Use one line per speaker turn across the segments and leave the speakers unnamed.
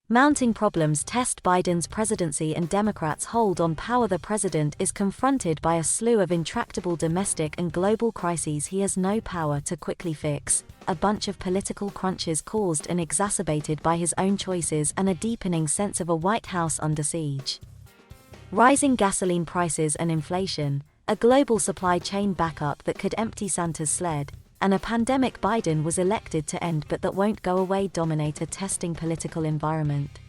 Mounting problems test Biden's presidency, and Democrats' hold on power. The president is confronted by a slew of intractable domestic and global crises he has no power to quickly fix, a bunch of political crunches caused and exacerbated by his own choices, and a deepening sense of a White House under siege. Rising gasoline prices and inflation, a global supply chain backup that could empty Santa's sled, and a pandemic Biden was elected to end but that won't go away dominate a testing political environment.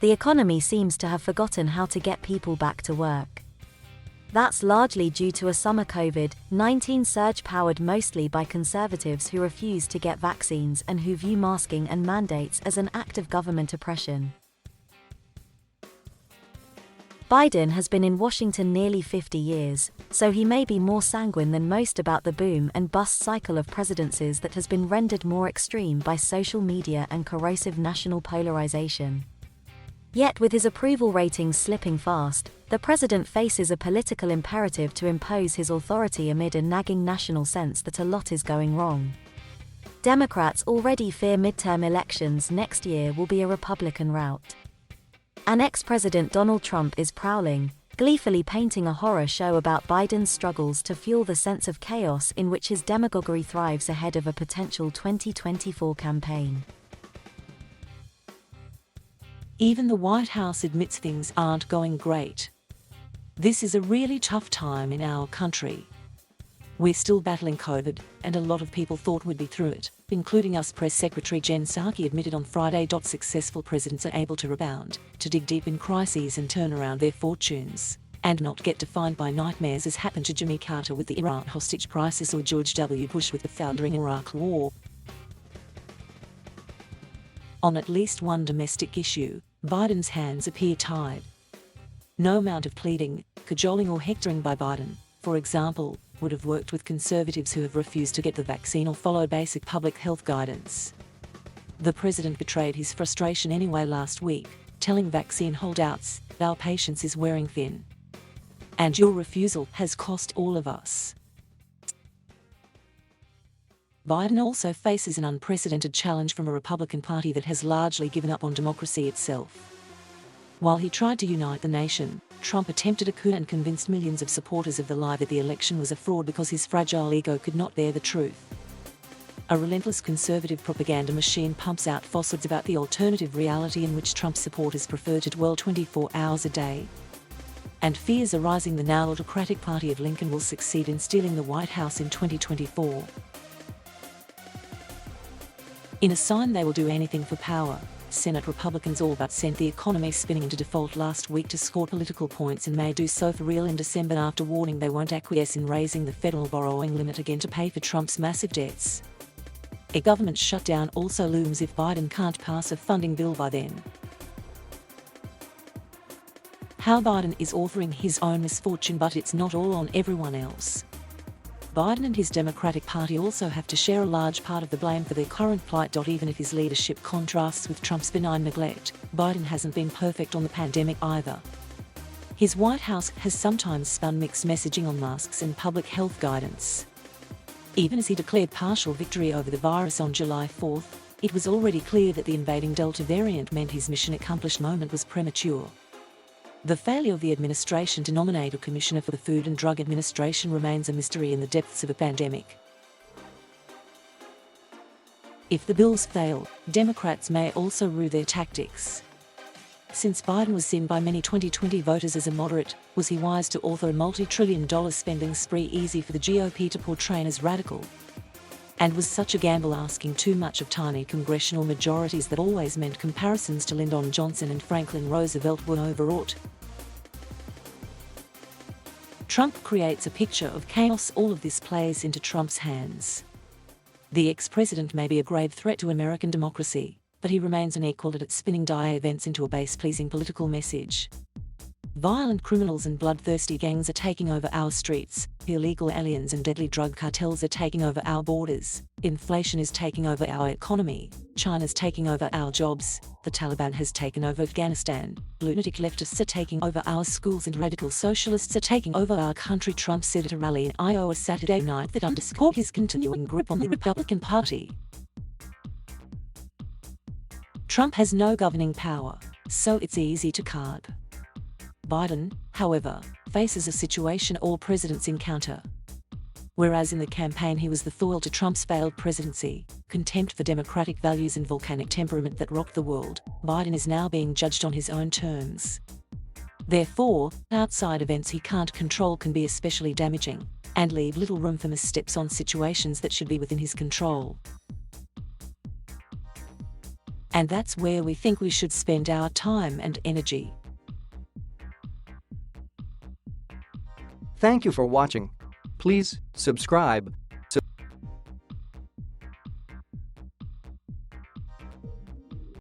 The economy seems to have forgotten how to get people back to work. That's largely due to a summer COVID-19 surge powered mostly by conservatives who refuse to get vaccines and who view masking and mandates as an act of government oppression. Biden has been in Washington nearly 50 years, so he may be more sanguine than most about the boom and bust cycle of presidencies that has been rendered more extreme by social media and corrosive national polarization. Yet with his approval ratings slipping fast, the president faces a political imperative to impose his authority amid a nagging national sense that a lot is going wrong. Democrats already fear midterm elections next year will be a Republican rout. And ex-President Donald Trump is prowling, gleefully painting a horror show about Biden's struggles to fuel the sense of chaos in which his demagoguery thrives ahead of a potential 2024 campaign.
Even the White House admits things aren't going great. This is a really tough time in our country. We're still battling COVID, and a lot of people thought we'd be through it, including us. Press Secretary Jen Psaki admitted on Friday. Successful presidents are able to rebound, to dig deep in crises and turn around their fortunes, and not get defined by nightmares as happened to Jimmy Carter with the Iraq hostage crisis or George W. Bush with the foundering Iraq War. On at least one domestic issue, Biden's hands appear tied. No amount of pleading, cajoling or hectoring by Biden, for example, would have worked with conservatives who have refused to get the vaccine or follow basic public health guidance. The president betrayed his frustration anyway last week, telling vaccine holdouts, "Our patience is wearing thin. And your refusal has cost all of us." Biden also faces an unprecedented challenge from a Republican Party that has largely given up on democracy itself. While he tried to unite the nation, Trump attempted a coup and convinced millions of supporters of the lie that the election was a fraud because his fragile ego could not bear the truth. A relentless conservative propaganda machine pumps out falsehoods about the alternative reality in which Trump supporters prefer to dwell 24 hours a day. And fears are rising the now autocratic party of Lincoln will succeed in stealing the White House in 2024. In a sign they will do anything for power, Senate Republicans all but sent the economy spinning into default last week to score political points and may do so for real in December after warning they won't acquiesce in raising the federal borrowing limit again to pay for Trump's massive debts. A government shutdown also looms if Biden can't pass a funding bill by then. How Biden is authoring his own misfortune, but it's not all on everyone else. Biden and his Democratic Party also have to share a large part of the blame for their current plight. Even if his leadership contrasts with Trump's benign neglect, Biden hasn't been perfect on the pandemic either. His White House has sometimes spun mixed messaging on masks and public health guidance. Even as he declared partial victory over the virus on July 4th, it was already clear that the invading Delta variant meant his mission accomplished moment was premature. The failure of the administration to nominate a commissioner for the Food and Drug Administration remains a mystery in the depths of a pandemic. If the bills fail, Democrats may also rue their tactics. Since Biden was seen by many 2020 voters as a moderate, was he wise to author a multi-trillion-dollar spending spree easy for the GOP to portray as radical? And was such a gamble asking too much of tiny congressional majorities that always meant comparisons to Lyndon Johnson and Franklin Roosevelt were overwrought? Trump creates a picture of chaos. All of this plays into Trump's hands. The ex-president may be a grave threat to American democracy, but he remains unequaled at spinning dire events into a base-pleasing political message. Violent criminals and bloodthirsty gangs are taking over our streets, illegal aliens and deadly drug cartels are taking over our borders, inflation is taking over our economy, China's taking over our jobs, the Taliban has taken over Afghanistan, lunatic leftists are taking over our schools and radical socialists are taking over our country. Trump said at a rally in Iowa Saturday night that underscored his continuing grip on the Republican Party. Trump has no governing power, so it's easy to card. Biden, however, faces a situation all presidents encounter. Whereas in the campaign he was the foil to Trump's failed presidency, contempt for democratic values and volcanic temperament that rocked the world, Biden is now being judged on his own terms. Therefore, outside events he can't control can be especially damaging, and leave little room for missteps on situations that should be within his control. And that's where we think we should spend our time and energy.
Thank you for watching. Please subscribe